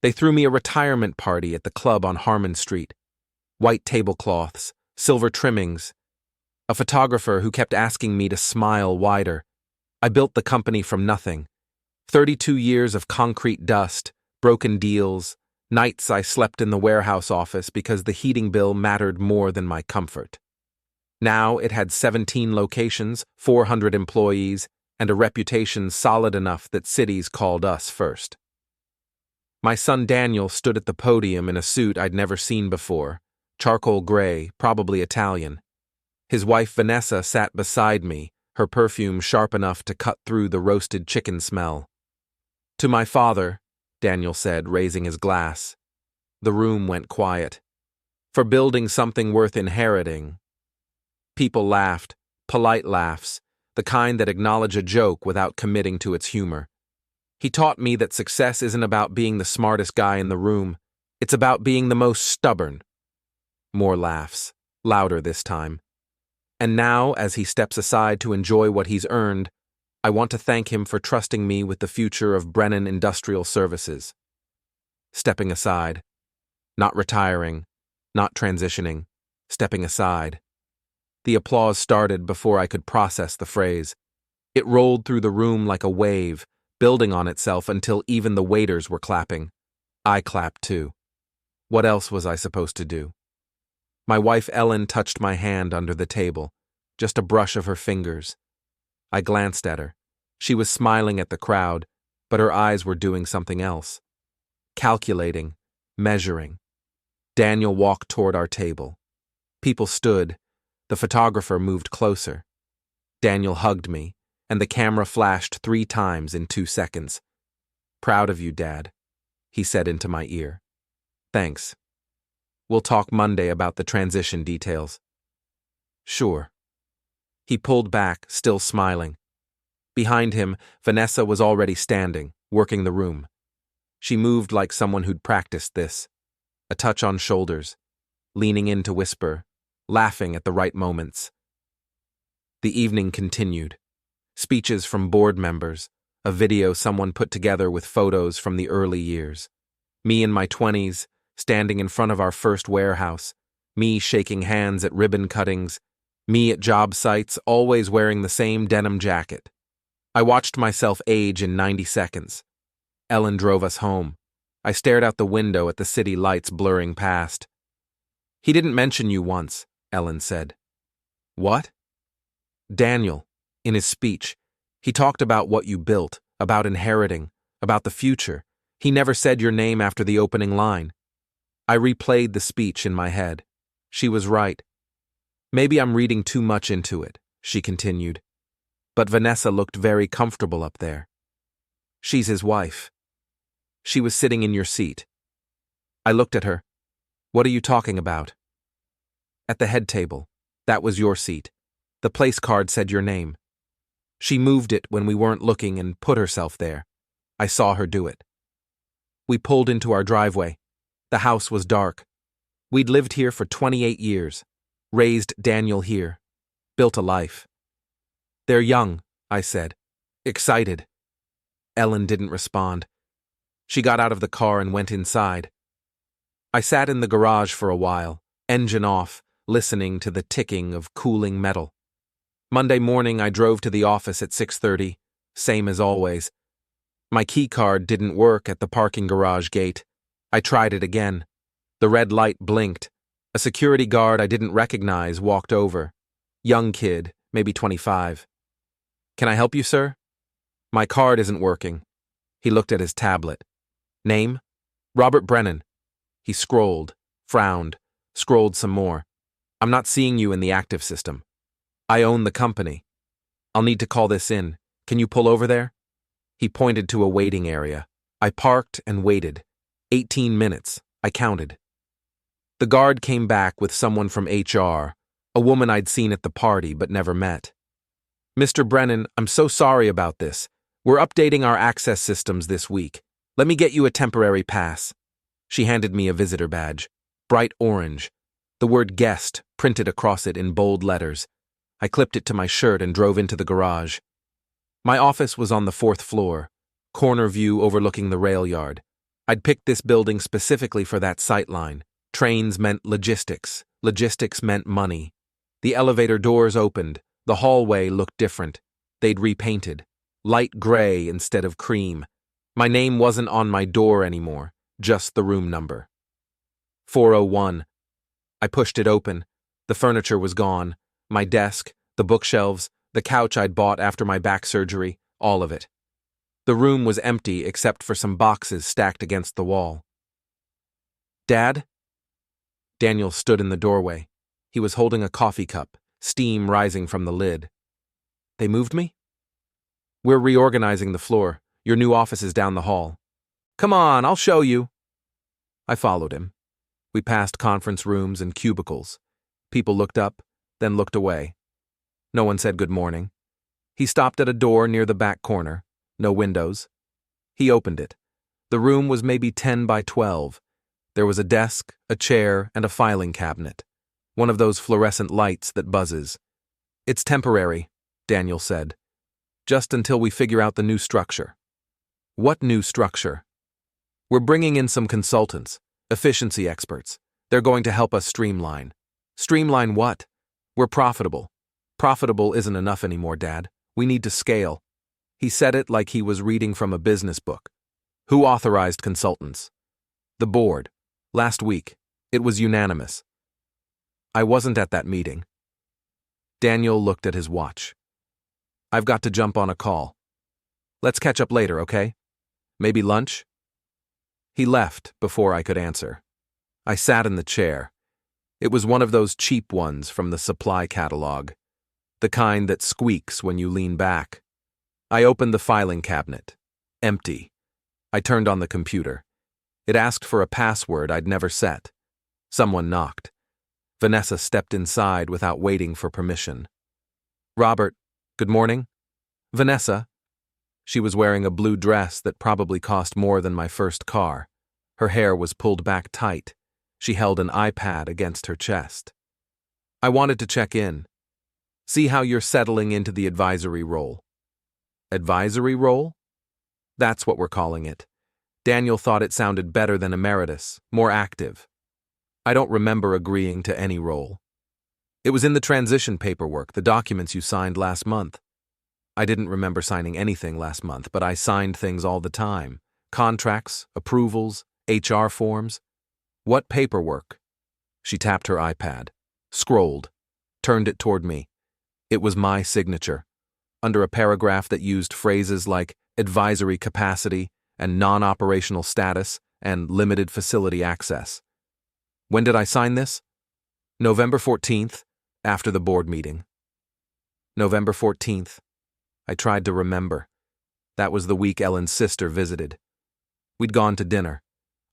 They threw me a retirement party at the club on Harmon Street. White tablecloths, silver trimmings, a photographer who kept asking me to smile wider. I built the company from nothing. 32 years of concrete dust, broken deals, nights I slept in the warehouse office because the heating bill mattered more than my comfort. Now it had 17 locations, 400 employees, and a reputation solid enough that cities called us first. My son Daniel stood at the podium in a suit I'd never seen before, charcoal gray, probably Italian. His wife Vanessa sat beside me, her perfume sharp enough to cut through the roasted chicken smell. "To my father," Daniel said, raising his glass. The room went quiet. "For building something worth inheriting." People laughed, polite laughs, the kind that acknowledge a joke without committing to its humor. He taught me that success isn't about being the smartest guy in the room, it's about being the most stubborn. More laughs, louder this time. And now, as he steps aside to enjoy what he's earned, I want to thank him for trusting me with the future of Brennan Industrial Services. Stepping aside. Not retiring, not transitioning, stepping aside. The applause started before I could process the phrase. It rolled through the room like a wave, building on itself until even the waiters were clapping. I clapped too. What else was I supposed to do? My wife Ellen touched my hand under the table, just a brush of her fingers. I glanced at her. She was smiling at the crowd, but her eyes were doing something else. Calculating, measuring. Daniel walked toward our table. People stood. The photographer moved closer. Daniel hugged me, and the camera flashed 3 times in 2 seconds. "Proud of you, Dad," he said into my ear. "Thanks. We'll talk Monday about the transition details." "Sure." He pulled back, still smiling. Behind him, Vanessa was already standing, working the room. She moved like someone who'd practiced this. A touch on shoulders, leaning in to whisper, laughing at the right moments. The evening continued. Speeches from board members, a video someone put together with photos from the early years. Me in my 20s, standing in front of our first warehouse. Me shaking hands at ribbon cuttings. Me at job sites, always wearing the same denim jacket. I watched myself age in 90 seconds. Ellen drove us home. I stared out the window at the city lights blurring past. "He didn't mention you once," Ellen said. "What?" "Daniel, in his speech. He talked about what you built, about inheriting, about the future. He never said your name after the opening line." I replayed the speech in my head. She was right. "Maybe I'm reading too much into it," she continued. "But Vanessa looked very comfortable up there. She's his wife. She was sitting in your seat." I looked at her. "What are you talking about?" "At the head table. That was your seat. The place card said your name. She moved it when we weren't looking and put herself there. I saw her do it." We pulled into our driveway. The house was dark. We'd lived here for 28 years. Raised Daniel here. Built a life. "They're young," I said. "Excited." Ellen didn't respond. She got out of the car and went inside. I sat in the garage for a while, engine off, listening to the ticking of cooling metal. Monday morning I drove to the office at 6:30, same as always. My key card didn't work at the parking garage gate. I tried it again. The red light blinked. A security guard I didn't recognize walked over. Young kid, maybe 25. "Can I help you, sir?" "My card isn't working." He looked at his tablet. "Name?" "Robert Brennan." He scrolled, frowned, scrolled some more. "I'm not seeing you in the active system. I own the company. I'll need to call this in. Can you pull over there?" He pointed to a waiting area. I parked and waited. 18 minutes. I counted. The guard came back with someone from HR, a woman I'd seen at the party but never met. "Mr. Brennan, I'm so sorry about this. We're updating our access systems this week. Let me get you a temporary pass." She handed me a visitor badge, bright orange, the word guest printed across it in bold letters. I clipped it to my shirt and drove into the garage. My office was on the 4th floor, corner view overlooking the rail yard. I'd picked this building specifically for that sightline. Trains meant logistics. Logistics meant money. The elevator doors opened. The hallway looked different. They'd repainted. Light gray instead of cream. My name wasn't on my door anymore, just the room number. 401. I pushed it open. The furniture was gone. My desk, the bookshelves, the couch I'd bought after my back surgery, all of it. The room was empty except for some boxes stacked against the wall. Dad? Daniel stood in the doorway. He was holding a coffee cup, steam rising from the lid. They moved me? We're reorganizing the floor. Your new office is down the hall. Come on, I'll show you. I followed him. We passed conference rooms and cubicles. People looked up, then looked away. No one said good morning. He stopped at a door near the back corner. No windows. He opened it. The room was maybe 10 by 12. There was a desk, a chair, and a filing cabinet. One of those fluorescent lights that buzzes. It's temporary, Daniel said. Just until we figure out the new structure. What new structure? We're bringing in some consultants, efficiency experts. They're going to help us streamline. Streamline what? We're profitable. Profitable isn't enough anymore, Dad. We need to scale. He said it like he was reading from a business book. Who authorized consultants? The board. Last week. It was unanimous. I wasn't at that meeting. Daniel looked at his watch. I've got to jump on a call. Let's catch up later, okay? Maybe lunch? He left before I could answer. I sat in the chair. It was one of those cheap ones from the supply catalog, the kind that squeaks when you lean back. I opened the filing cabinet. Empty. I turned on the computer. It asked for a password I'd never set. Someone knocked. Vanessa stepped inside without waiting for permission. Robert, good morning. Vanessa. She was wearing a blue dress that probably cost more than my first car. Her hair was pulled back tight. She held an iPad against her chest. I wanted to check in. See how you're settling into the advisory role. Advisory role? That's what we're calling it. Daniel thought it sounded better than emeritus, more active. I don't remember agreeing to any role. It was in the transition paperwork, the documents you signed last month. I didn't remember signing anything last month, but I signed things all the time. Contracts, approvals, HR forms. What paperwork? She tapped her iPad, scrolled, turned it toward me. It was my signature, under a paragraph that used phrases like advisory capacity and non-operational status and limited facility access. When did I sign this? November 14th, after the board meeting. November 14th. I tried to remember. That was the week Ellen's sister visited. We'd gone to dinner.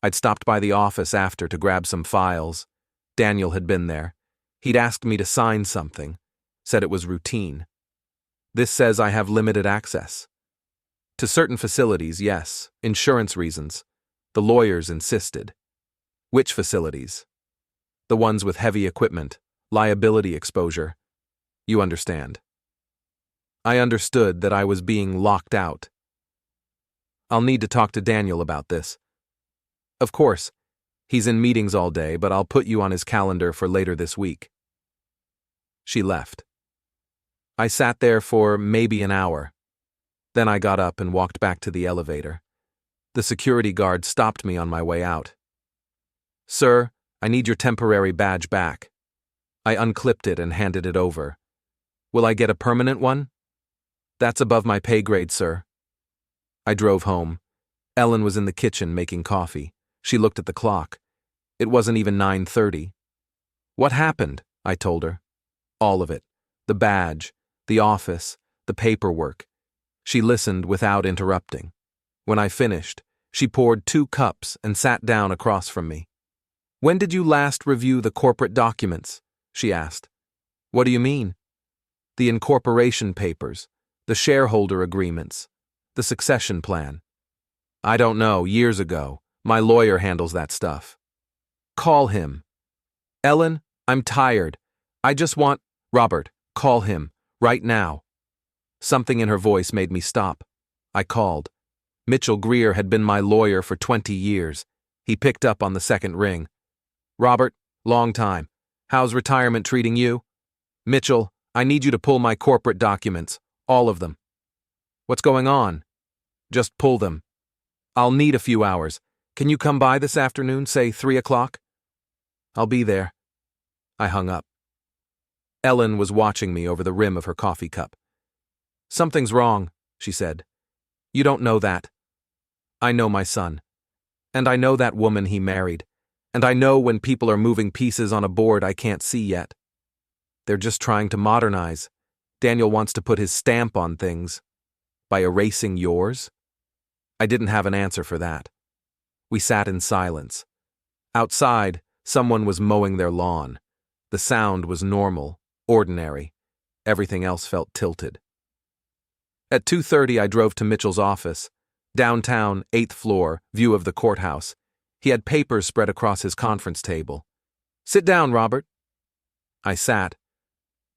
I'd stopped by the office after to grab some files. Daniel had been there. He'd asked me to sign something, said it was routine. This says I have limited access. To certain facilities, yes, insurance reasons. The lawyers insisted. Which facilities? The ones with heavy equipment, liability exposure. You understand. I understood that I was being locked out. I'll need to talk to Daniel about this. Of course, he's in meetings all day, but I'll put you on his calendar for later this week. She left. I sat there for maybe an hour. Then I got up and walked back to the elevator. The security guard stopped me on my way out. Sir, I need your temporary badge back. I unclipped it and handed it over. Will I get a permanent one? That's above my pay grade, sir. I drove home. Ellen was in the kitchen making coffee. She looked at the clock. It wasn't even 9:30. What happened? I told her. All of it. The badge, the office, the paperwork. She listened without interrupting. When I finished, she poured 2 cups and sat down across from me. When did you last review the corporate documents? She asked. What do you mean? The incorporation papers, the shareholder agreements, the succession plan. I don't know, years ago. My lawyer handles that stuff. Call him. Ellen, I'm tired. I just want... Robert, call him. Right now. Something in her voice made me stop. I called. Mitchell Greer had been my lawyer for 20 years. He picked up on the second ring. Robert, long time. How's retirement treating you? Mitchell, I need you to pull my corporate documents, all of them. What's going on? Just pull them. I'll need a few hours. Can you come by this afternoon, say 3 o'clock? I'll be there. I hung up. Ellen was watching me over the rim of her coffee cup. Something's wrong, she said. You don't know that. I know my son. And I know that woman he married. And I know when people are moving pieces on a board I can't see yet. They're just trying to modernize. Daniel wants to put his stamp on things. By erasing yours? I didn't have an answer for that. We sat in silence. Outside, someone was mowing their lawn. The sound was normal, ordinary. Everything else felt tilted. At 2:30 I drove to Mitchell's office. Downtown, 8th floor, view of the courthouse. He had papers spread across his conference table. Sit down, Robert. I sat.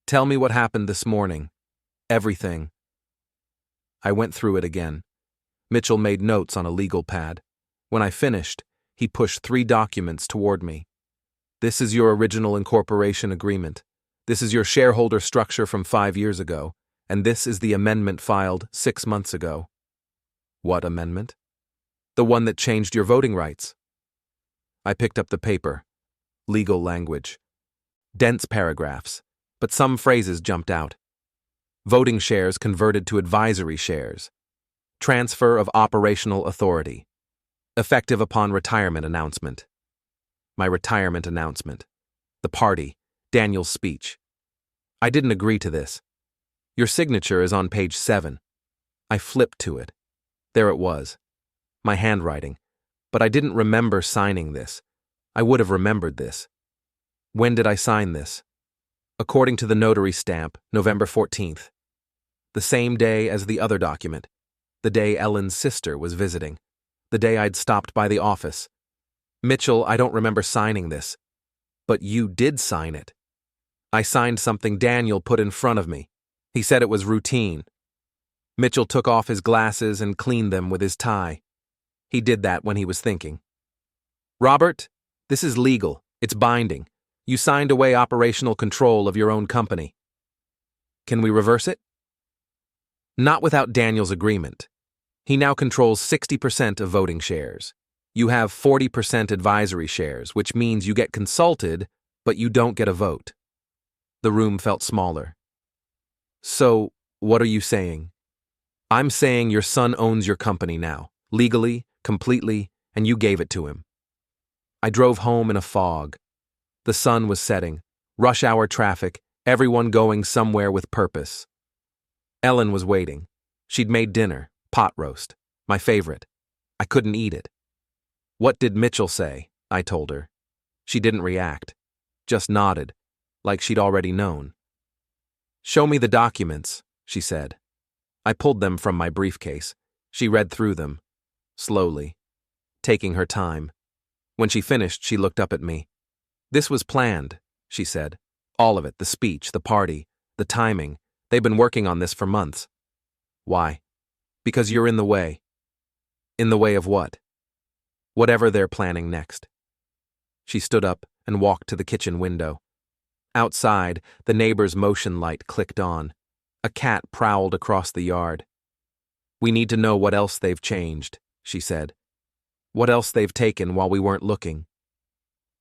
Tell me what happened this morning. Everything. I went through it again. Mitchell made notes on a legal pad. When I finished, he pushed 3 documents toward me. This is your original incorporation agreement. This is your shareholder structure from 5 years ago. And this is the amendment filed 6 months ago. What amendment? The one that changed your voting rights. I picked up the paper. Legal language. Dense paragraphs, but some phrases jumped out. Voting shares converted to advisory shares. Transfer of operational authority. Effective upon retirement announcement. My retirement announcement. The party. Daniel's speech. I didn't agree to this. Your signature is on page 7. I flipped to it. There it was. My handwriting. But I didn't remember signing this. I would have remembered this. When did I sign this? According to the notary stamp, November 14th. The same day as the other document. The day Ellen's sister was visiting. The day I'd stopped by the office. Mitchell, I don't remember signing this. But you did sign it. I signed something Daniel put in front of me. He said it was routine. Mitchell took off his glasses and cleaned them with his tie. He did that when he was thinking. Robert, this is legal. It's binding. You signed away operational control of your own company. Can we reverse it? Not without Daniel's agreement. He now controls 60% of voting shares. You have 40% advisory shares, which means you get consulted, but you don't get a vote. The room felt smaller. So, what are you saying? I'm saying your son owns your company now, legally, completely, and you gave it to him. I drove home in a fog. The sun was setting, rush hour traffic, everyone going somewhere with purpose. Ellen was waiting. She'd made dinner, pot roast, my favorite. I couldn't eat it. What did Mitchell say? I told her. She didn't react, just nodded, like she'd already known. Show me the documents, she said. I pulled them from my briefcase. She read through them, slowly, taking her time. When she finished, she looked up at me. This was planned, she said. All of it, the speech, the party, the timing. They've been working on this for months. Why? Because you're in the way. In the way of what? Whatever they're planning next. She stood up and walked to the kitchen window. Outside, the neighbor's motion light clicked on. A cat prowled across the yard. We need to know what else they've changed, she said. What else they've taken while we weren't looking.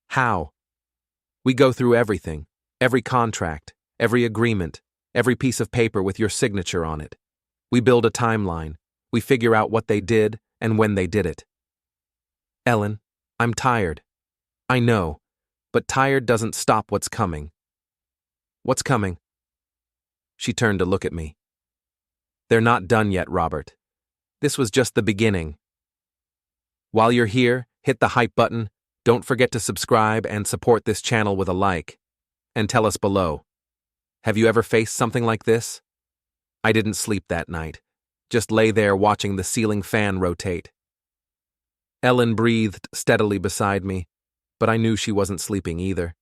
How? We go through everything, every contract, every agreement, every piece of paper with your signature on it. We build a timeline. We figure out what they did and when they did it. Ellen, I'm tired. I know, but tired doesn't stop what's coming. What's coming? She turned to look at me. They're not done yet, Robert. This was just the beginning. While you're here, hit the hype button. Don't forget to subscribe and support this channel with a like. And tell us below. Have you ever faced something like this? I didn't sleep that night. Just lay there watching the ceiling fan rotate. Ellen breathed steadily beside me, but I knew she wasn't sleeping either.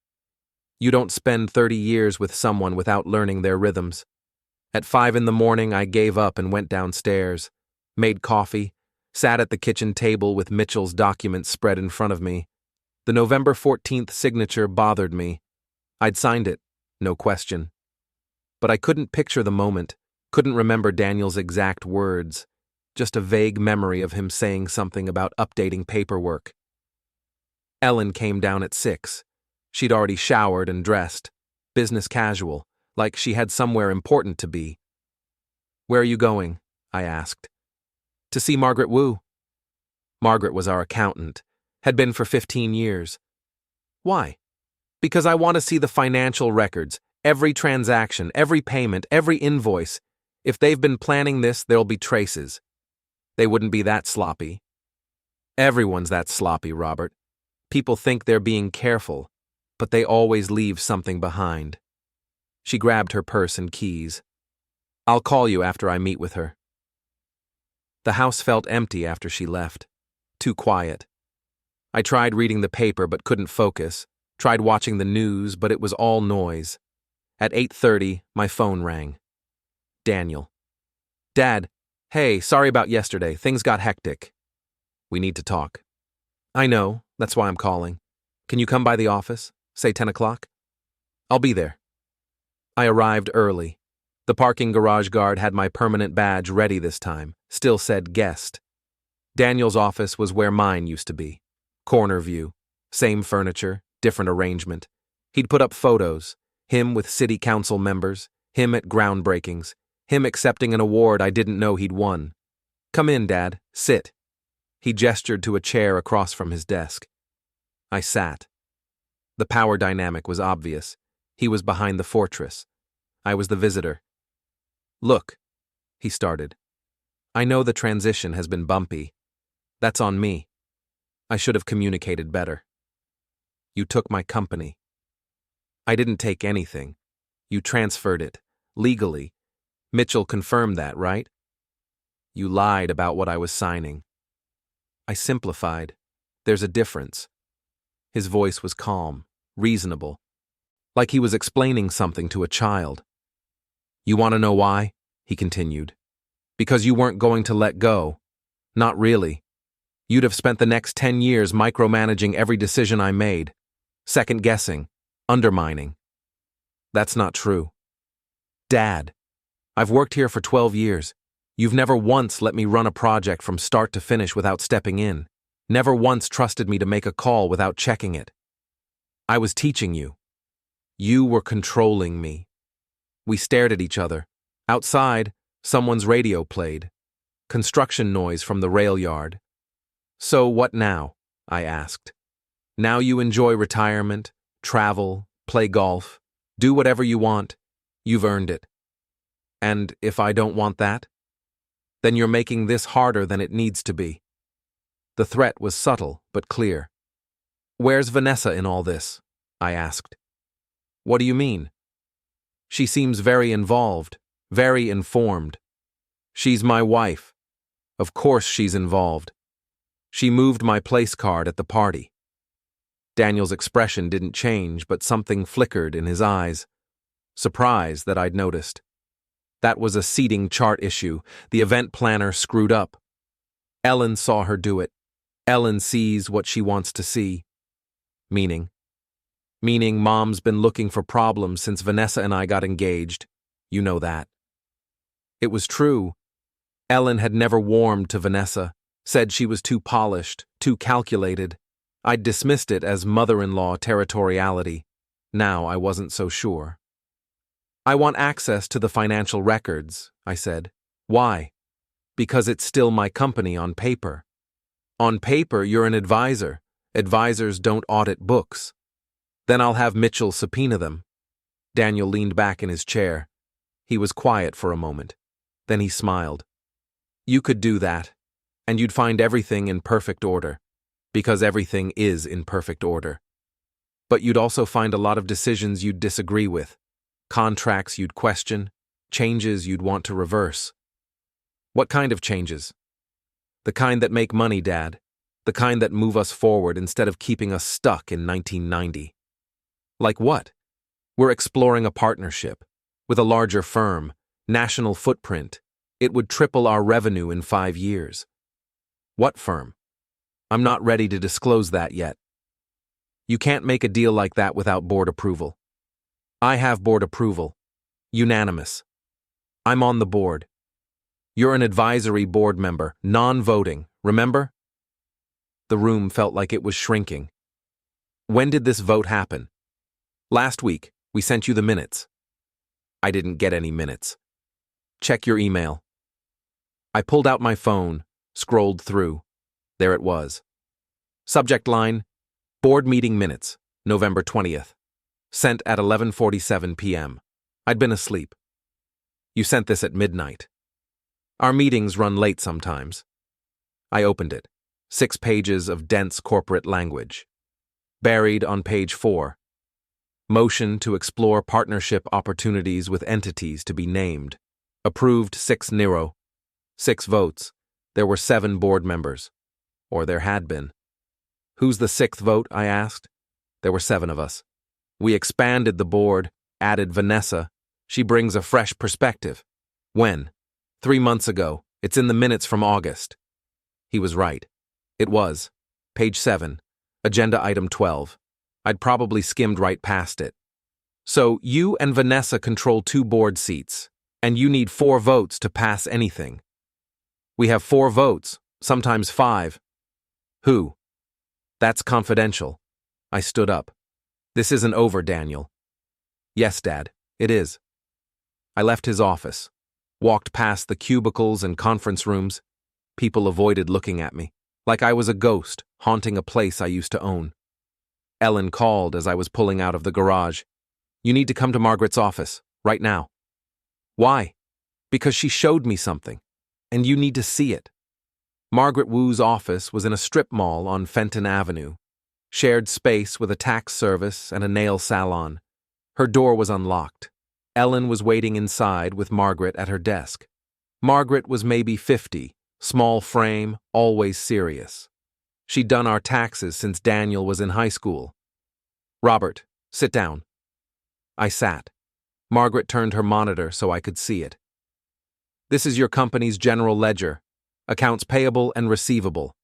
You don't spend 30 years with someone without learning their rhythms. At 5 in the morning, I gave up and went downstairs, made coffee, sat at the kitchen table with Mitchell's documents spread in front of me. The November 14th signature bothered me. I'd signed it, no question. But I couldn't picture the moment, couldn't remember Daniel's exact words, just a vague memory of him saying something about updating paperwork. Ellen came down at 6. She'd already showered and dressed, business casual, like she had somewhere important to be. "Where are you going?" I asked. "To see Margaret Wu." Margaret was our accountant, had been for 15 years. "Why?" "Because I want to see the financial records, every transaction, every payment, every invoice. If they've been planning this, there'll be traces. They wouldn't be that sloppy." "Everyone's that sloppy, Robert. People think they're being careful, but they always leave something behind." She grabbed her purse and keys. "I'll call you after I meet with her." The house felt empty after she left. Too quiet. I tried reading the paper but couldn't focus, tried watching the news but it was all noise. At 8:30, my phone rang. Daniel. "Dad, hey, sorry about yesterday. Things got hectic." "We need to talk." "I know, that's why I'm calling. Can you come by the office? Say 10 o'clock? "I'll be there." I arrived early. The parking garage guard had my permanent badge ready this time, still said guest. Daniel's office was where mine used to be. Corner view. Same furniture, different arrangement. He'd put up photos, him with city council members, him at groundbreakings, him accepting an award I didn't know he'd won. "Come in, Dad, sit." He gestured to a chair across from his desk. I sat. The power dynamic was obvious. He was behind the fortress. I was the visitor. "Look," he started. "I know the transition has been bumpy. That's on me. I should have communicated better. You took my company." "I didn't take anything. You transferred it, legally. Mitchell confirmed that, right?" "You lied about what I was signing." I simplified. "There's a difference." His voice was calm, reasonable, like he was explaining something to a child. "You want to know why?" he continued. "Because you weren't going to let go. Not really. You'd have spent the next 10 years micromanaging every decision I made, second-guessing, undermining." "That's not true." "Dad, I've worked here for 12 years. You've never once let me run a project from start to finish without stepping in. Never once trusted me to make a call without checking it. I was teaching you. You were controlling me." We stared at each other. Outside, someone's radio played. Construction noise from the rail yard. "So what now?" I asked. "Now you enjoy retirement, travel, play golf, do whatever you want. You've earned it. And if I don't want that? Then you're making this harder than it needs to be." The threat was subtle but clear. "Where's Vanessa in all this?" I asked. "What do you mean?" "She seems very involved, very informed. She's my wife. Of course she's involved. She moved my place card at the party." Daniel's expression didn't change, but something flickered in his eyes. Surprise that I'd noticed. That was a seating chart issue. The event planner screwed up. Ellen saw her do it. Ellen sees what she wants to see. Meaning Mom's been looking for problems since Vanessa and I got engaged. You know that. It was true. Ellen had never warmed to Vanessa, said she was too polished, too calculated. I'd dismissed it as mother-in-law territoriality. Now I wasn't so sure. "I want access to the financial records," I said. "Why?" "Because it's still my company on paper." "On paper, you're an advisor. Advisors don't audit books." "Then I'll have Mitchell subpoena them." Daniel leaned back in his chair. He was quiet for a moment. Then he smiled. "You could do that, and you'd find everything in perfect order, because everything is in perfect order. But you'd also find a lot of decisions you'd disagree with, contracts you'd question, changes you'd want to reverse." "What kind of changes?" "The kind that make money, Dad. The kind that move us forward instead of keeping us stuck in 1990. "Like what?" "We're exploring a partnership with a larger firm, national footprint. It would triple our revenue in 5 years." What firm? I'm not ready to disclose that yet. You can't make a deal like that without board approval. I have board approval. Unanimous. I'm on the board. You're an advisory board member, non-voting, remember? The room felt like it was shrinking. When did this vote happen? Last week. We sent you the minutes. I didn't get any minutes. Check your email. I pulled out my phone, scrolled through. There it was. Subject line, Board Meeting Minutes, November 20th. Sent at 11:47 p.m. I'd been asleep. You sent this at midnight. Our meetings run late sometimes. I opened it. 6 pages of dense corporate language. Buried on page 4. Motion to explore partnership opportunities with entities to be named. Approved 6-0. 6 votes. There were 7 board members. Or there had been. Who's the 6th vote? I asked. There were 7 of us. We expanded the board, added Vanessa. She brings a fresh perspective. When? 3 months ago. It's in the minutes from August. He was right. It was. Page 7. Agenda item 12. I'd probably skimmed right past it. So you and Vanessa control 2 board seats, and you need 4 votes to pass anything. We have 4 votes, sometimes 5. Who? That's confidential. I stood up. This isn't over, Daniel. Yes, Dad, it is. I left his office, walked past the cubicles and conference rooms. People avoided looking at me, like I was a ghost haunting a place I used to own. Ellen called as I was pulling out of the garage. You need to come to Margaret's office, right now. Why? Because she showed me something, and you need to see it. Margaret Wu's office was in a strip mall on Fenton Avenue, shared space with a tax service and a nail salon. Her door was unlocked. Ellen was waiting inside with Margaret at her desk. Margaret was maybe 50, small frame, always serious. She'd done our taxes since Daniel was in high school. Robert, sit down. I sat. Margaret turned her monitor so I could see it. This is your company's general ledger, accounts payable and receivable.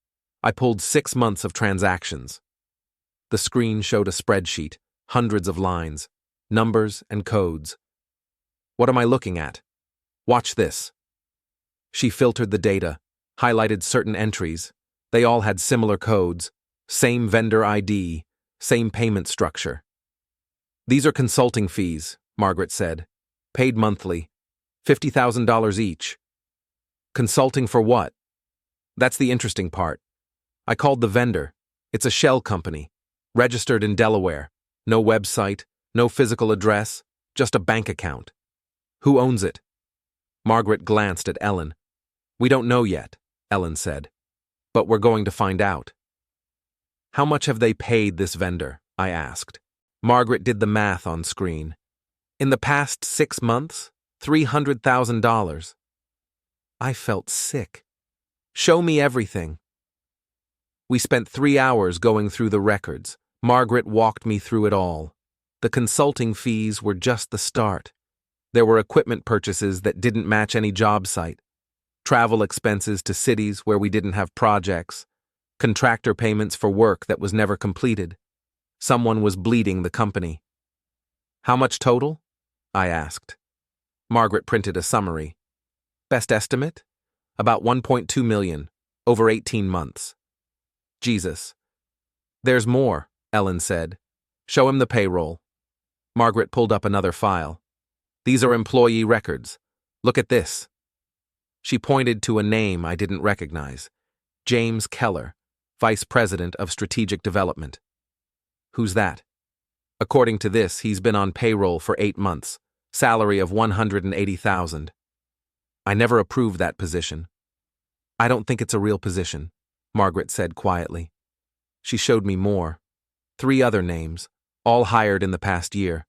I pulled 6 months of transactions. The screen showed a spreadsheet, hundreds of lines, numbers and codes. What am I looking at? Watch this. She filtered the data, highlighted certain entries. They all had similar codes, same vendor ID, same payment structure. These are consulting fees, Margaret said. Paid monthly. $50,000 each. Consulting for what? That's the interesting part. I called the vendor. It's a shell company, registered in Delaware. No website, no physical address, just a bank account. Who owns it? Margaret glanced at Ellen. We don't know yet, Ellen said. But we're going to find out. How much have they paid this vendor? I asked. Margaret did the math on screen. In the past 6 months, $300,000. I felt sick. Show me everything. We spent 3 hours going through the records. Margaret walked me through it all. The consulting fees were just the start. There were equipment purchases that didn't match any job site. Travel expenses to cities where we didn't have projects, contractor payments for work that was never completed. Someone was bleeding the company. How much total? I asked. Margaret printed a summary. Best estimate? About $1.2 million, over 18 months. Jesus. There's more, Ellen said. Show him the payroll. Margaret pulled up another file. These are employee records. Look at this. She pointed to a name I didn't recognize. James Keller, Vice President of Strategic Development. Who's that? According to this, he's been on payroll for 8 months, salary of $180,000. I never approved that position. I don't think it's a real position, Margaret said quietly. She showed me more. 3 other names, all hired in the past year.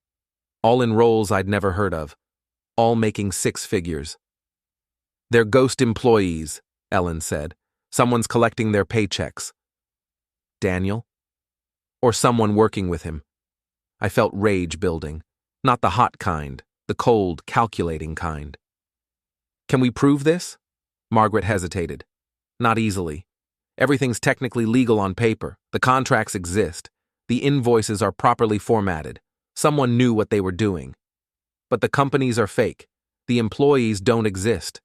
All in roles I'd never heard of, all making 6 figures. They're ghost employees, Ellen said. Someone's collecting their paychecks. Daniel? Or someone working with him. I felt rage building. Not the hot kind, the cold, calculating kind. Can we prove this? Margaret hesitated. Not easily. Everything's technically legal on paper. The contracts exist. The invoices are properly formatted. Someone knew what they were doing. But the companies are fake. The employees don't exist.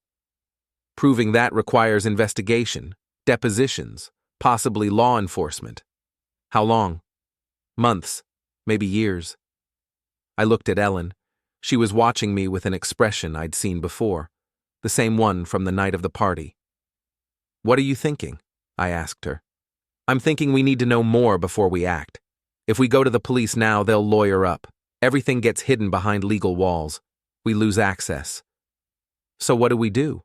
Proving that requires investigation, depositions, possibly law enforcement. How long? Months, maybe years. I looked at Ellen. She was watching me with an expression I'd seen before, the same one from the night of the party. "What are you thinking?" I asked her. "I'm thinking we need to know more before we act. If we go to the police now, they'll lawyer up. Everything gets hidden behind legal walls. We lose access. So what do?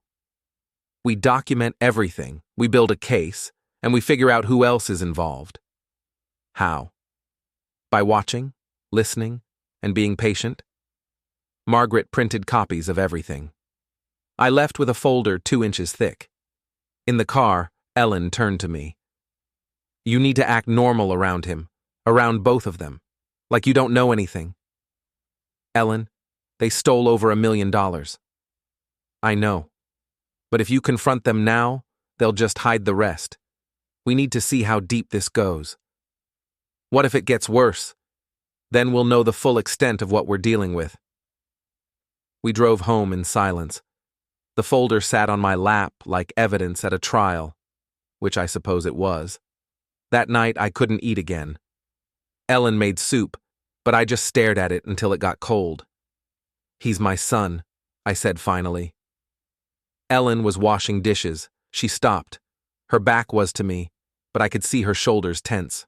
We document everything, we build a case, and we figure out who else is involved." How? By watching, listening, and being patient? Margaret printed copies of everything. I left with a folder 2 inches thick. In the car, Ellen turned to me. "You need to act normal around him, around both of them, like you don't know anything." "Ellen, they stole over $1 million. I know. But if you confront them now, they'll just hide the rest. We need to see how deep this goes. What if it gets worse? Then we'll know the full extent of what we're dealing with." We drove home in silence. The folder sat on my lap like evidence at a trial, which I suppose it was. That night I couldn't eat again. Ellen made soup, but I just stared at it until it got cold. "He's my son," I said finally. Ellen was washing dishes. She stopped. Her back was to me, but I could see her shoulders tense.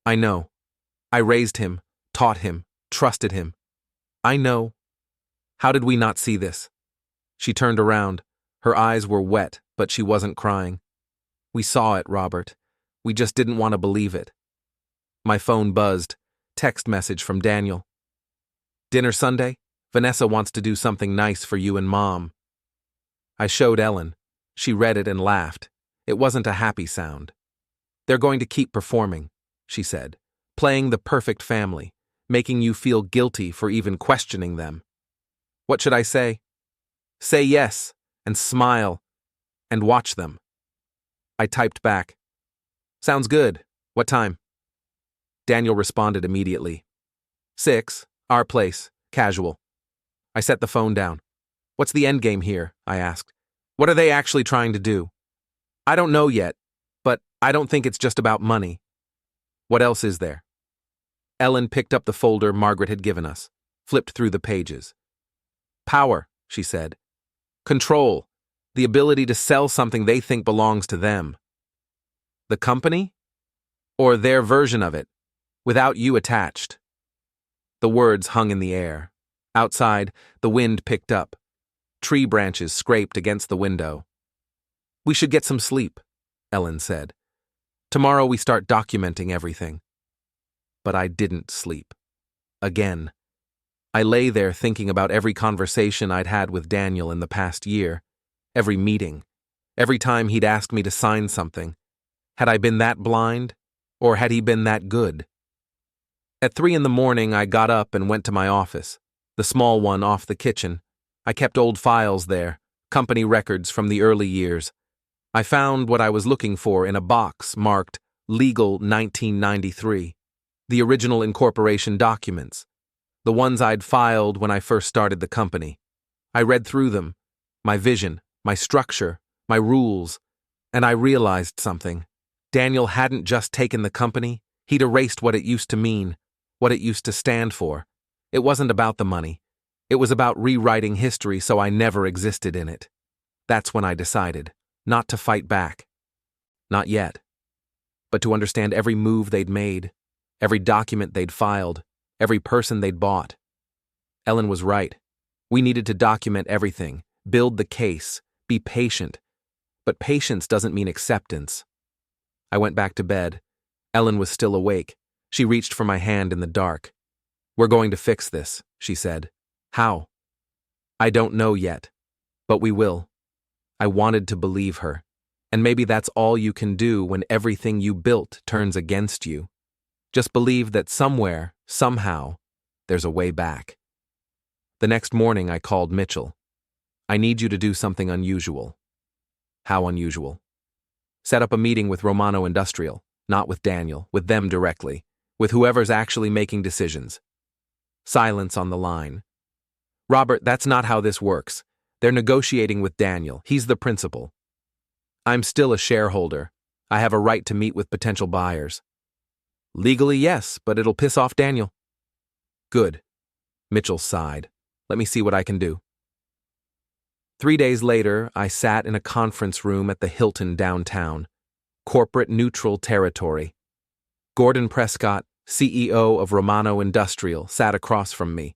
"I know. I raised him, taught him, trusted him. I know. How did we not see this?" She turned around. Her eyes were wet, but she wasn't crying. "We saw it, Robert. We just didn't want to believe it." My phone buzzed. Text message from Daniel. "Dinner Sunday? Vanessa wants to do something nice for you and Mom." I showed Ellen. She read it and laughed. It wasn't a happy sound. "They're going to keep performing," she said, "playing the perfect family, making you feel guilty for even questioning them." What should I say? Say yes, and smile, and watch them. I typed back. "Sounds good. What time?" Daniel responded immediately. 6, our place, casual. I set the phone down. "What's the end game here?" I asked. "What are they actually trying to do?" "I don't know yet, but I don't think it's just about money." "What else is there?" Ellen picked up the folder Margaret had given us, flipped through the pages. "Power," she said. "Control. The ability to sell something they think belongs to them." "The company? Or their version of it, without you attached?" The words hung in the air. Outside, the wind picked up. Tree branches scraped against the window. "We should get some sleep," Ellen said. "Tomorrow we start documenting everything." But I didn't sleep. Again. I lay there thinking about every conversation I'd had with Daniel in the past year, every meeting, every time he'd asked me to sign something. Had I been that blind, or had he been that good? At 3 a.m, I got up and went to my office, the small one off the kitchen. I kept old files there, company records from the early years. I found what I was looking for in a box marked Legal 1993, the original incorporation documents, the ones I'd filed when I first started the company. I read through them, my vision, my structure, my rules, and I realized something. Daniel hadn't just taken the company, he'd erased what it used to mean, what it used to stand for. It wasn't about the money. It was about rewriting history so I never existed in it. That's when I decided not to fight back. Not yet. But to understand every move they'd made, every document they'd filed, every person they'd bought. Ellen was right. We needed to document everything, build the case, be patient. But patience doesn't mean acceptance. I went back to bed. Ellen was still awake. She reached for my hand in the dark. "We're going to fix this," she said. "How?" "I don't know yet, but we will." I wanted to believe her. And maybe that's all you can do when everything you built turns against you. Just believe that somewhere, somehow, there's a way back. The next morning I called Mitchell. "I need you to do something unusual." "How unusual?" Set up a meeting with Romano Industrial, not with Daniel, with them directly, with whoever's actually making decisions. Silence on the line. Robert, that's not how this works. They're negotiating with Daniel. He's the principal. I'm still a shareholder. I have a right to meet with potential buyers. Legally, yes, but it'll piss off Daniel. Good. Mitchell sighed. Let me see what I can do. 3 days later, I sat in a conference room at the Hilton downtown. Corporate neutral territory. Gordon Prescott, CEO of Romano Industrial, sat across from me.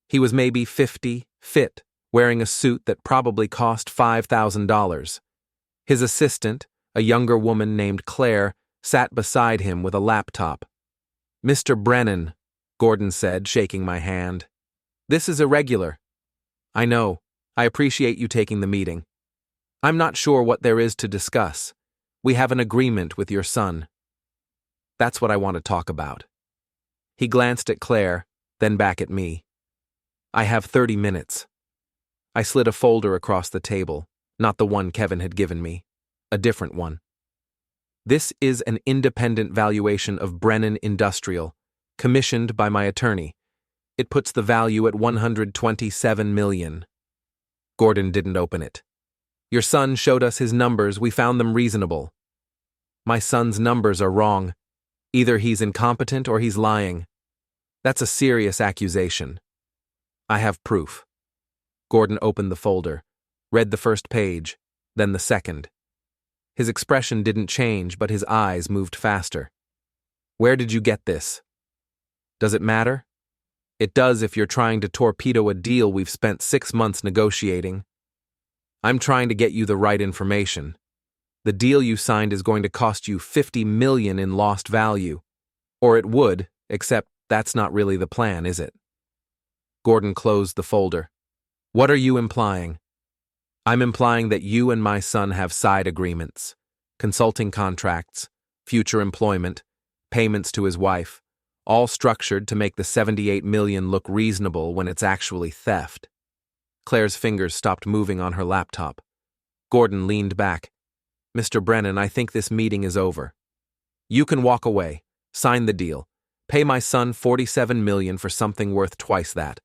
He was maybe 50, fit, wearing a suit that probably cost $5,000. His assistant, a younger woman named Claire, sat beside him with a laptop. Mr. Brennan, Gordon said, shaking my hand. This is irregular. I know. I appreciate you taking the meeting. I'm not sure what there is to discuss. We have an agreement with your son. That's what I want to talk about. He glanced at Claire, then back at me. I have 30 minutes. I slid a folder across the table, not the one Kevin had given me, a different one. This is an independent valuation of Brennan Industrial, commissioned by my attorney. It puts the value at $127 million. Gordon didn't open it. Your son showed us his numbers. We found them reasonable. My son's numbers are wrong. Either he's incompetent or he's lying. That's a serious accusation. I have proof. Gordon opened the folder, read the first page, then the second. His expression didn't change, but his eyes moved faster. Where did you get this? Does it matter? It does if you're trying to torpedo a deal we've spent 6 months negotiating. I'm trying to get you the right information. The deal you signed is going to cost you $50 million in lost value. Or it would, except that's not really the plan, is it? Gordon closed the folder. What are you implying? I'm implying that you and my son have side agreements, consulting contracts, future employment, payments to his wife, all structured to make the $78 million look reasonable when it's actually theft. Claire's fingers stopped moving on her laptop. Gordon leaned back. Mr. Brennan, I think this meeting is over. You can walk away, sign the deal, pay my son $47 million for something worth twice that,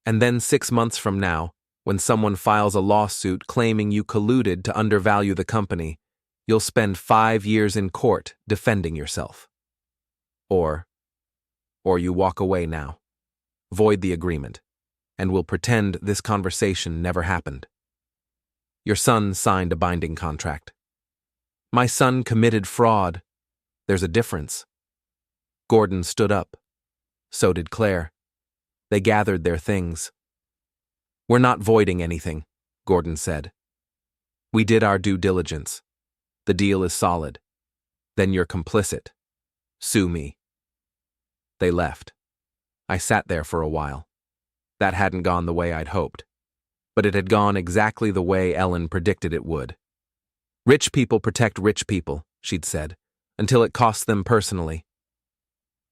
and then 6 months from now, when someone files a lawsuit claiming you colluded to undervalue the company, you'll spend 5 years in court defending yourself. Or you walk away now, void the agreement, and we'll pretend this conversation never happened. Your son signed a binding contract. My son committed fraud. There's a difference. Gordon stood up. So did Claire. They gathered their things. We're not voiding anything, Gordon said. We did our due diligence. The deal is solid. Then you're complicit. Sue me. They left. I sat there for a while. That hadn't gone the way I'd hoped. But it had gone exactly the way Ellen predicted it would. Rich people protect rich people, she'd said, until it costs them personally.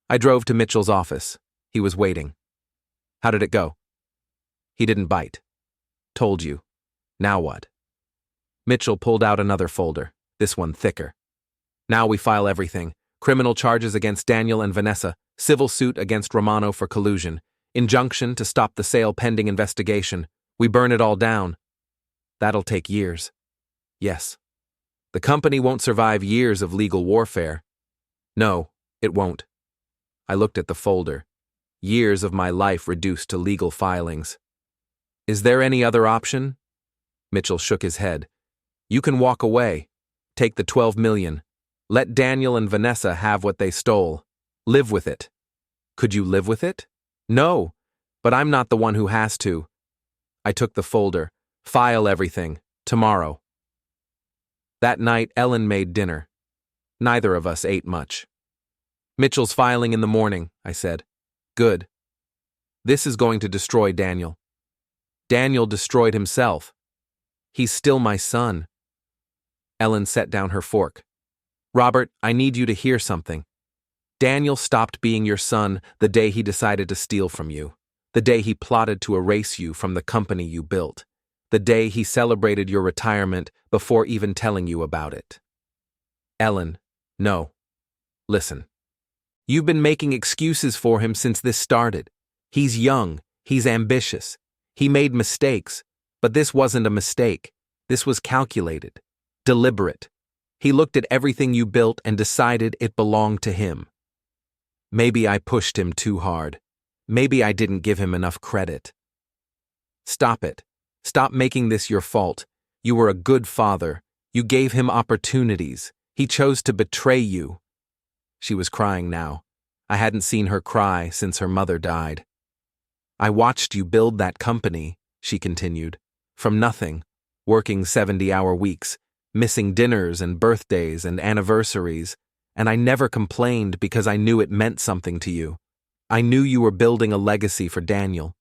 I drove to Mitchell's office. He was waiting. How did it go? He didn't bite. Told you. Now what? Mitchell pulled out another folder, this one thicker. Now we file everything. Criminal charges against Daniel and Vanessa, civil suit against Romano for collusion, injunction to stop the sale pending investigation. We burn it all down. That'll take years. Yes. The company won't survive years of legal warfare. No, it won't. I looked at the folder. Years of my life reduced to legal filings. Is there any other option? Mitchell shook his head. You can walk away. Take the $12 million. Let Daniel and Vanessa have what they stole. Live with it. Could you live with it? No, but I'm not the one who has to. I took the folder. File everything. Tomorrow. That night, Ellen made dinner. Neither of us ate much. Mitchell's filing in the morning, I said. Good. This is going to destroy Daniel. Daniel destroyed himself. He's still my son. Ellen set down her fork. Robert, I need you to hear something. Daniel stopped being your son the day he decided to steal from you, the day he plotted to erase you from the company you built, the day he celebrated your retirement before even telling you about it. Ellen, no. Listen. You've been making excuses for him since this started. He's young, he's ambitious. He made mistakes, but this wasn't a mistake. This was calculated, deliberate. He looked at everything you built and decided it belonged to him. Maybe I pushed him too hard. Maybe I didn't give him enough credit. Stop it. Stop making this your fault. You were a good father. You gave him opportunities. He chose to betray you. She was crying now. I hadn't seen her cry since her mother died. I watched you build that company, she continued, from nothing, working 70-hour weeks, missing dinners and birthdays and anniversaries, and I never complained because I knew it meant something to you. I knew you were building a legacy for Daniel.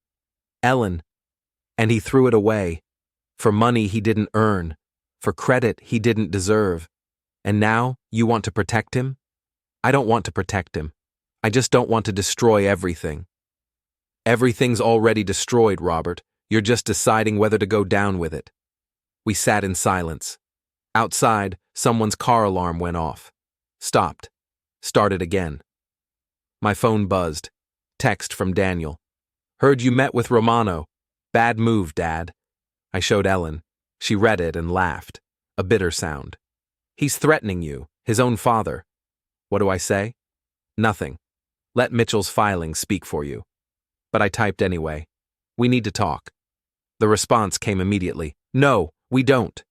Ellen. And he threw it away. For money he didn't earn. For credit he didn't deserve. And now you want to protect him? I don't want to protect him. I just don't want to destroy everything. Everything's already destroyed, Robert. You're just deciding whether to go down with it. We sat in silence. Outside, someone's car alarm went off. Stopped. Started again. My phone buzzed. Text from Daniel. Heard you met with Romano. Bad move, Dad. I showed Ellen. She read it and laughed. A bitter sound. He's threatening you, his own father. What do I say? Nothing. Let Mitchell's filings speak for you. But I typed anyway. We need to talk. The response came immediately. No, we don't.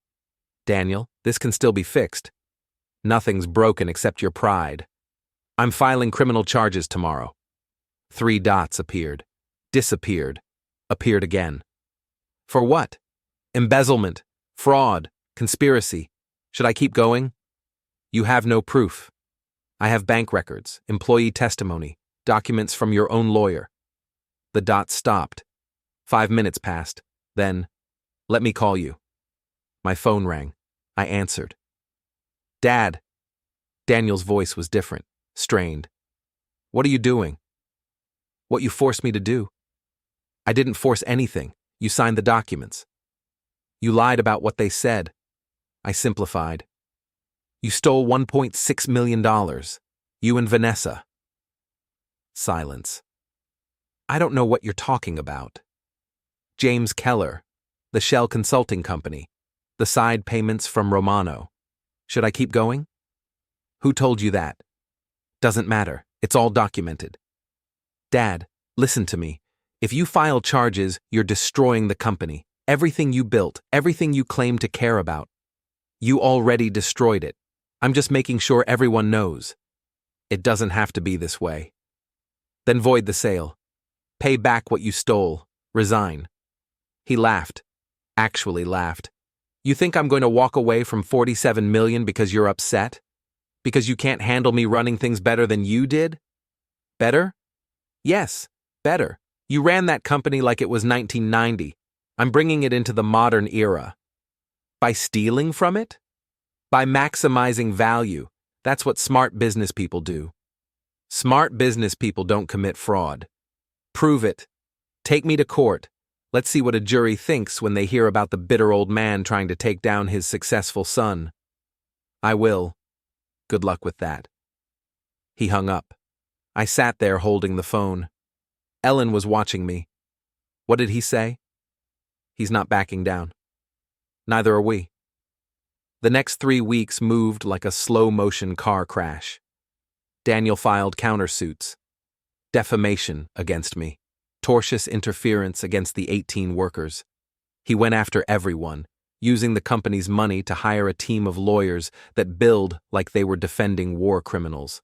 Daniel, this can still be fixed. Nothing's broken except your pride. I'm filing criminal charges tomorrow. 3 dots appeared. Disappeared. Appeared again. For what? Embezzlement. Fraud. Conspiracy. Should I keep going? You have no proof. I have bank records, employee testimony, documents from your own lawyer. The dots stopped. 5 minutes passed. Then, let me call you. My phone rang. I answered. Dad. Daniel's voice was different, strained. What are you doing? What you forced me to do. I didn't force anything. You signed the documents. You lied about what they said. I simplified. You stole $1.6 million. You and Vanessa. Silence. I don't know what you're talking about. James Keller, the Shell Consulting Company, the side payments from Romano. Should I keep going? Who told you that? Doesn't matter. It's all documented. Dad, listen to me. If you file charges, you're destroying the company. Everything you built, everything you claim to care about. You already destroyed it. I'm just making sure everyone knows. It doesn't have to be this way. Then void the sale. Pay back what you stole. Resign. He laughed. Actually laughed. You think I'm going to walk away from $47 million because you're upset? Because you can't handle me running things better than you did? Better? Yes, better. You ran that company like it was 1990. I'm bringing it into the modern era. By stealing from it? By maximizing value. That's what smart business people do. Smart business people don't commit fraud. Prove it. Take me to court. Let's see what a jury thinks when they hear about the bitter old man trying to take down his successful son. I will. Good luck with that. He hung up. I sat there holding the phone. Ellen was watching me. What did he say? He's not backing down. Neither are we. The next 3 weeks moved like a slow-motion car crash. Daniel filed countersuits. Defamation against me. Tortious interference against the 18 workers. He went after everyone, using the company's money to hire a team of lawyers that billed like they were defending war criminals.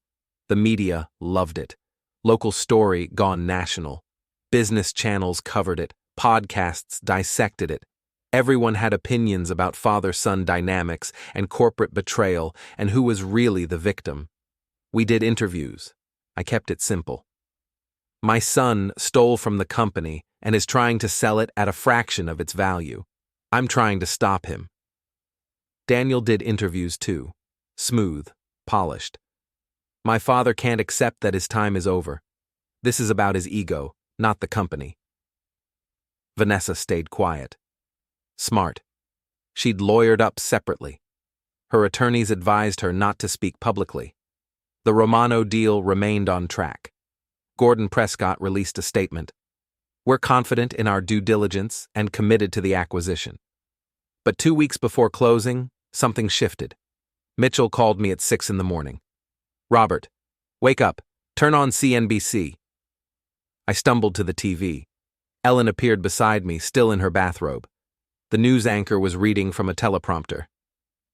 The media loved it. Local story gone national. Business channels covered it. Podcasts dissected it. Everyone had opinions about father-son dynamics and corporate betrayal and who was really the victim. We did interviews. I kept it simple. My son stole from the company and is trying to sell it at a fraction of its value. I'm trying to stop him. Daniel did interviews too. Smooth, polished. My father can't accept that his time is over. This is about his ego, not the company. Vanessa stayed quiet. Smart. She'd lawyered up separately. Her attorneys advised her not to speak publicly. The Romano deal remained on track. Gordon Prescott released a statement. "We're confident in our due diligence and committed to the acquisition." But 2 weeks before closing, something shifted. Mitchell called me at 6 in the morning. "Robert, wake up. Turn on CNBC." I stumbled to the TV. Ellen appeared beside me, still in her bathrobe. The news anchor was reading from a teleprompter.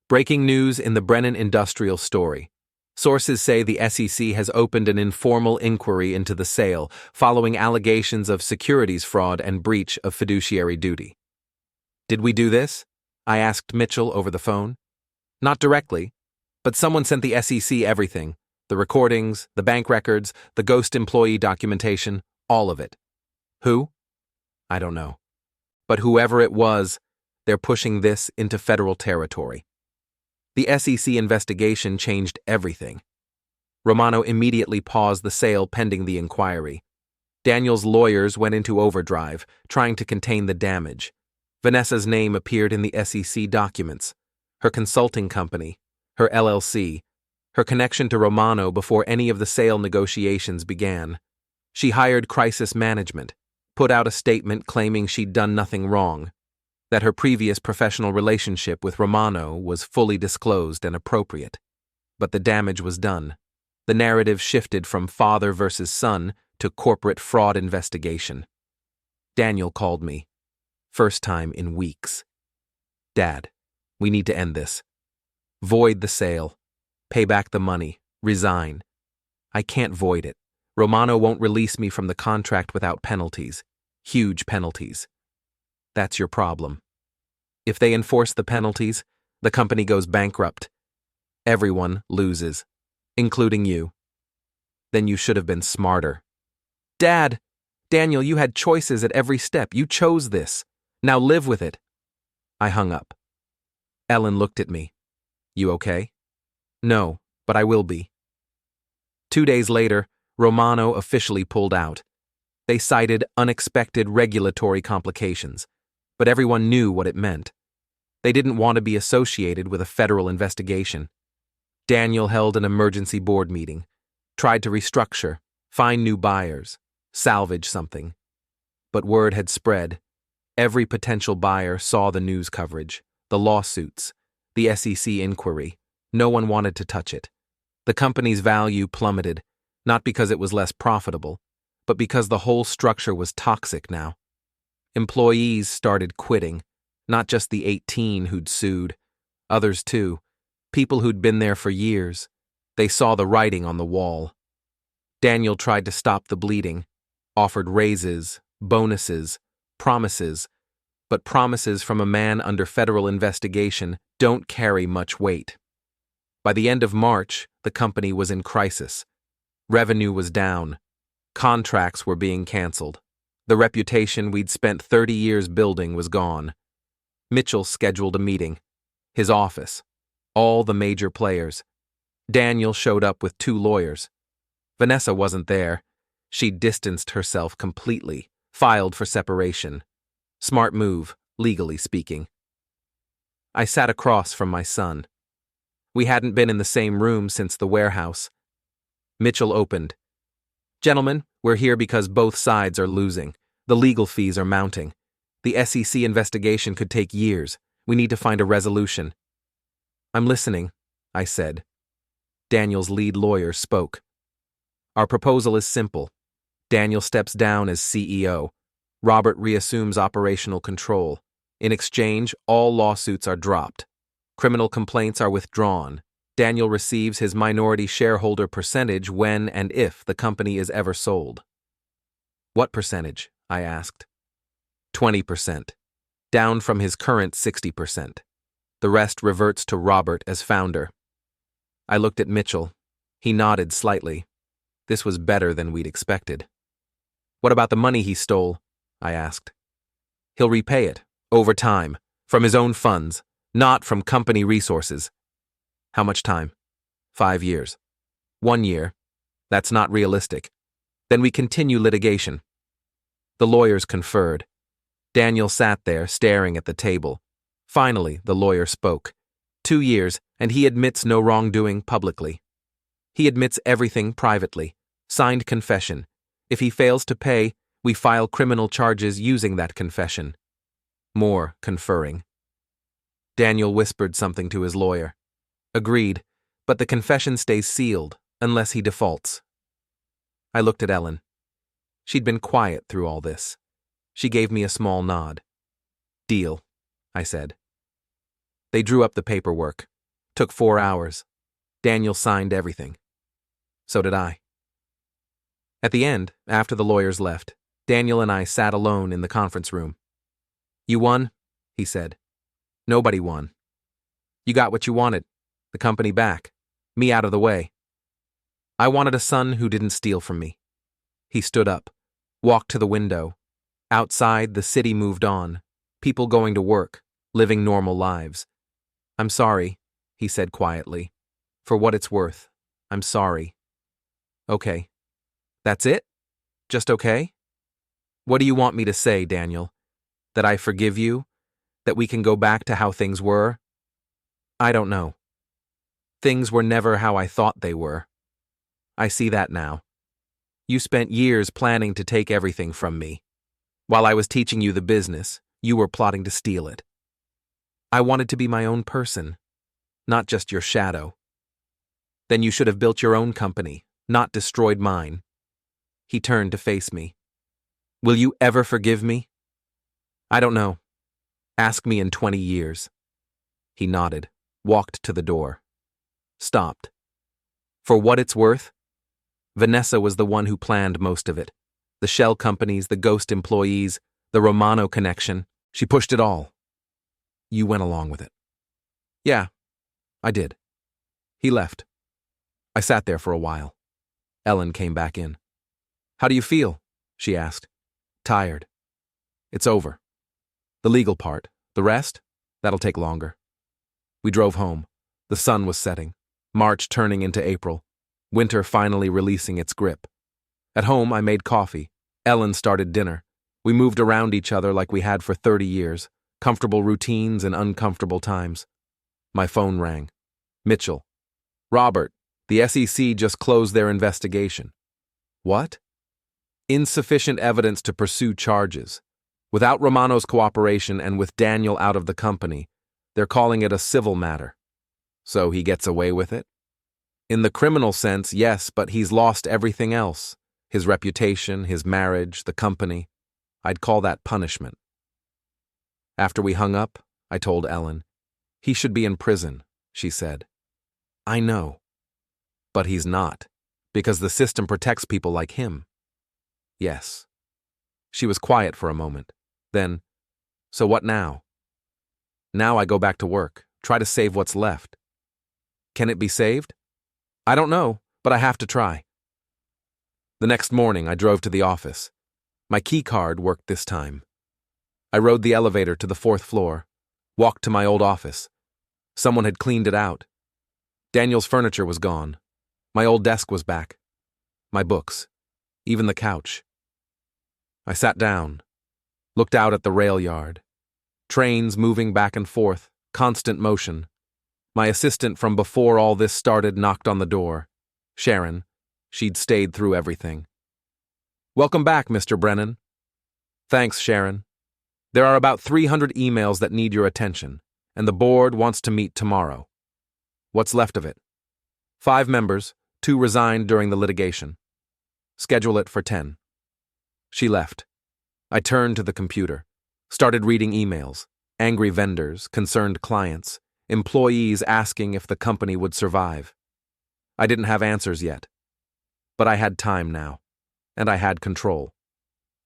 "Breaking news in the Brennan Industrial story. Sources say the SEC has opened an informal inquiry into the sale, following allegations of securities fraud and breach of fiduciary duty." "Did we do this?" I asked Mitchell over the phone. "Not directly, but someone sent the SEC everything. The recordings, the bank records, the ghost employee documentation, all of it." "Who?" "I don't know. But whoever it was, they're pushing this into federal territory." The SEC investigation changed everything. Romano immediately paused the sale pending the inquiry. Daniel's lawyers went into overdrive, trying to contain the damage. Vanessa's name appeared in the SEC documents. Her consulting company, her LLC, her connection to Romano before any of the sale negotiations began. She hired crisis management, put out a statement claiming she'd done nothing wrong, that her previous professional relationship with Romano was fully disclosed and appropriate. But the damage was done. The narrative shifted from father versus son to corporate fraud investigation. Daniel called me. First time in weeks. "Dad, we need to end this. Void the sale. Pay back the money. Resign." "I can't void it. Romano won't release me from the contract without penalties. Huge penalties." "That's your problem. If they enforce the penalties, the company goes bankrupt. Everyone loses, including you." "Then you should have been smarter." "Dad! Daniel, you had choices at every step. You chose this. Now live with it." I hung up. Ellen looked at me. "You okay?" "No, but I will be." 2 days later, Romano officially pulled out. They cited unexpected regulatory complications, but everyone knew what it meant. They didn't want to be associated with a federal investigation. Daniel held an emergency board meeting, tried to restructure, find new buyers, salvage something. But word had spread. Every potential buyer saw the news coverage, the lawsuits, the SEC inquiry. No one wanted to touch it. The company's value plummeted, not because it was less profitable, but because the whole structure was toxic now. Employees started quitting, not just the 18 who'd sued, others too, people who'd been there for years. They saw the writing on the wall. Daniel tried to stop the bleeding, offered raises, bonuses, promises, but promises from a man under federal investigation don't carry much weight. By the end of March, the company was in crisis. Revenue was down. Contracts were being canceled. The reputation we'd spent 30 years building was gone. Mitchell scheduled a meeting. His office. All the major players. Daniel showed up with 2 lawyers. Vanessa wasn't there. She distanced herself completely, filed for separation. Smart move, legally speaking. I sat across from my son. We hadn't been in the same room since the warehouse. Mitchell opened. "Gentlemen, we're here because both sides are losing. The legal fees are mounting. The SEC investigation could take years. We need to find a resolution." "I'm listening," I said. Daniel's lead lawyer spoke. "Our proposal is simple. Daniel steps down as CEO. Robert reassumes operational control. In exchange, all lawsuits are dropped. Criminal complaints are withdrawn. Daniel receives his minority shareholder percentage when and if the company is ever sold." "What percentage?" I asked. 20%, down from his current 60%. The rest reverts to Robert as founder. I looked at Mitchell. He nodded slightly. This was better than we'd expected. "What about the money he stole?" I asked. "He'll repay it, over time, from his own funds, not from company resources." "How much time?" 5 years. 1 year. That's not realistic. Then we continue litigation." The lawyers conferred. Daniel sat there, staring at the table. Finally, the lawyer spoke. 2 years, and he admits no wrongdoing publicly. He admits everything privately. Signed confession. If he fails to pay, we file criminal charges using that confession. More conferring. Daniel whispered something to his lawyer. Agreed, but the confession stays sealed unless he defaults. I looked at Ellen. She'd been quiet through all this. She gave me a small nod. Deal, I said. They drew up the paperwork. Took 4 hours. Daniel signed everything. So did I. At the end, after the lawyers left, Daniel and I sat alone in the conference room. You won, he said. Nobody won. You got what you wanted, the company back, me out of the way. I wanted a son who didn't steal from me. He stood up, walked to the window. Outside, the city moved on, people going to work, living normal lives. I'm sorry, he said quietly. For what it's worth, I'm sorry. Okay. That's it? Just okay? What do you want me to say, Daniel? That I forgive you? That we can go back to how things were? I don't know. Things were never how I thought they were. I see that now. You spent years planning to take everything from me. While I was teaching you the business, you were plotting to steal it. I wanted to be my own person, not just your shadow. Then you should have built your own company, not destroyed mine. He turned to face me. Will you ever forgive me? I don't know. Ask me in 20 years. He nodded, walked to the door. Stopped. For what it's worth? Vanessa was the one who planned most of it. The shell companies, the ghost employees, the Romano connection. She pushed it all. You went along with it. Yeah, I did. He left. I sat there for a while. Ellen came back in. How do you feel? She asked. Tired. It's over. The legal part. The rest? That'll take longer. We drove home. The sun was setting. March turning into April. Winter finally releasing its grip. At home, I made coffee. Ellen started dinner. We moved around each other like we had for 30 years. Comfortable routines and uncomfortable times. My phone rang. Mitchell. Robert, the SEC just closed their investigation. What? Insufficient evidence to pursue charges. Without Romano's cooperation and with Daniel out of the company, they're calling it a civil matter. So he gets away with it? In the criminal sense, yes, but he's lost everything else. His reputation, his marriage, the company. I'd call that punishment. After we hung up, I told Ellen. He should be in prison, she said. I know. But he's not, because the system protects people like him. Yes. She was quiet for a moment. Then, so what now? Now I go back to work, try to save what's left. Can it be saved? I don't know, but I have to try. The next morning, I drove to the office. My key card worked this time. I rode the elevator to the 4th floor, walked to my old office. Someone had cleaned it out. Daniel's furniture was gone. My old desk was back. My books. Even the couch. I sat down, looked out at the rail yard. Trains moving back and forth, constant motion. My assistant from before all this started knocked on the door. Sharon. She'd stayed through everything. Welcome back, Mr. Brennan. Thanks, Sharon. There are about 300 emails that need your attention, and the board wants to meet tomorrow. What's left of it? 5 members, 2 resigned during the litigation. Schedule it for 10. She left. I turned to the computer, started reading emails, angry vendors, concerned clients, employees asking if the company would survive. I didn't have answers yet. But I had time now, and I had control.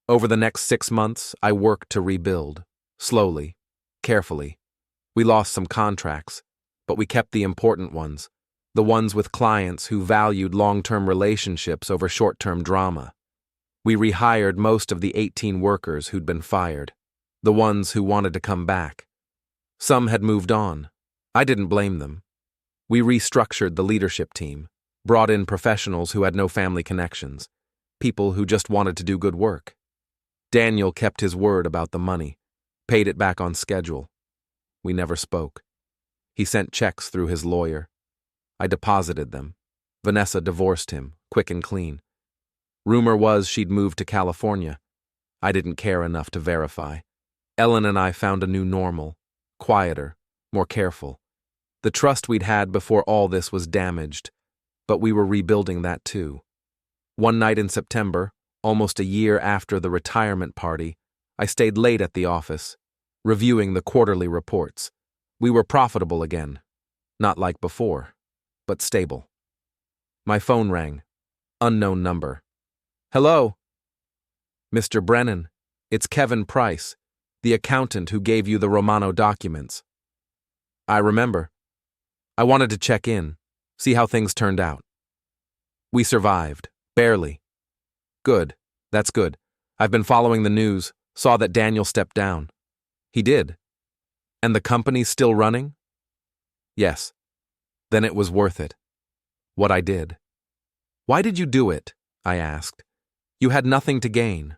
Over the next 6 months, I worked to rebuild, slowly, carefully. We lost some contracts, but we kept the important ones, the ones with clients who valued long-term relationships over short-term drama. We rehired most of the 18 workers who'd been fired, the ones who wanted to come back. Some had moved on. I didn't blame them. We restructured the leadership team, brought in professionals who had no family connections, people who just wanted to do good work. Daniel kept his word about the money, paid it back on schedule. We never spoke. He sent checks through his lawyer. I deposited them. Vanessa divorced him, quick and clean. Rumor was she'd moved to California. I didn't care enough to verify. Ellen and I found a new normal, quieter, more careful. The trust we'd had before all this was damaged, but we were rebuilding that too. One night in September, almost a year after the retirement party, I stayed late at the office, reviewing the quarterly reports. We were profitable again. Not like before, but stable. My phone rang. Unknown number. Hello? Mr. Brennan, it's Kevin Price, the accountant who gave you the Romano documents. I remember. I wanted to check in, see how things turned out. We survived, barely. Good, that's good. I've been following the news, saw that Daniel stepped down. He did. And the company's still running? Yes. Then it was worth it. What I did. Why did you do it? I asked. You had nothing to gain.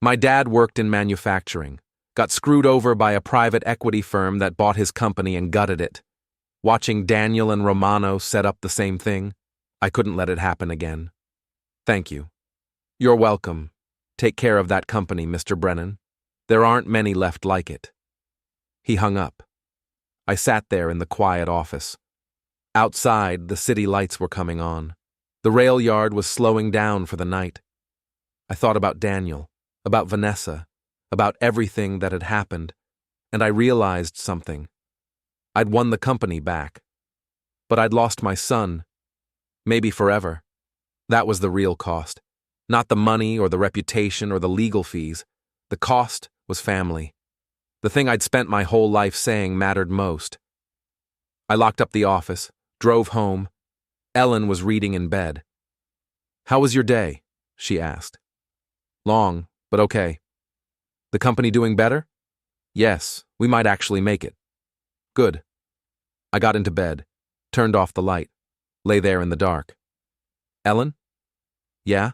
My dad worked in manufacturing, got screwed over by a private equity firm that bought his company and gutted it. Watching Daniel and Romano set up the same thing, I couldn't let it happen again. Thank you. You're welcome. Take care of that company, Mr. Brennan. There aren't many left like it. He hung up. I sat there in the quiet office. Outside, the city lights were coming on. The rail yard was slowing down for the night. I thought about Daniel, about Vanessa, about everything that had happened, and I realized something. I'd won the company back. But I'd lost my son. Maybe forever. That was the real cost. Not the money or the reputation or the legal fees. The cost was family. The thing I'd spent my whole life saying mattered most. I locked up the office, drove home. Ellen was reading in bed. How was your day? She asked. Long, but okay. The company doing better? Yes, we might actually make it. Good. I got into bed, turned off the light, lay there in the dark. Ellen? Yeah?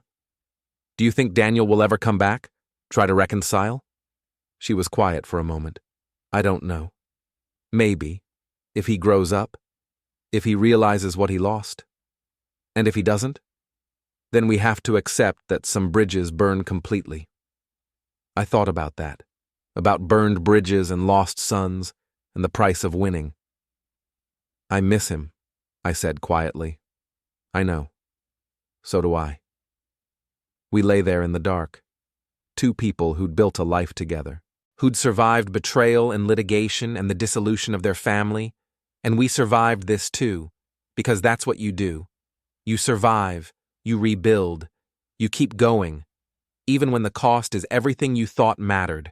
Do you think Daniel will ever come back? Try to reconcile? She was quiet for a moment. I don't know. Maybe. If he grows up. If he realizes what he lost. And if he doesn't? Then we have to accept that some bridges burn completely. I thought about that. About burned bridges and lost sons, and the price of winning. I miss him, I said quietly. I know. So do I. We lay there in the dark. Two people who'd built a life together, who'd survived betrayal and litigation and the dissolution of their family, and we survived this too, because that's what you do. You survive, you rebuild, you keep going, even when the cost is everything you thought mattered.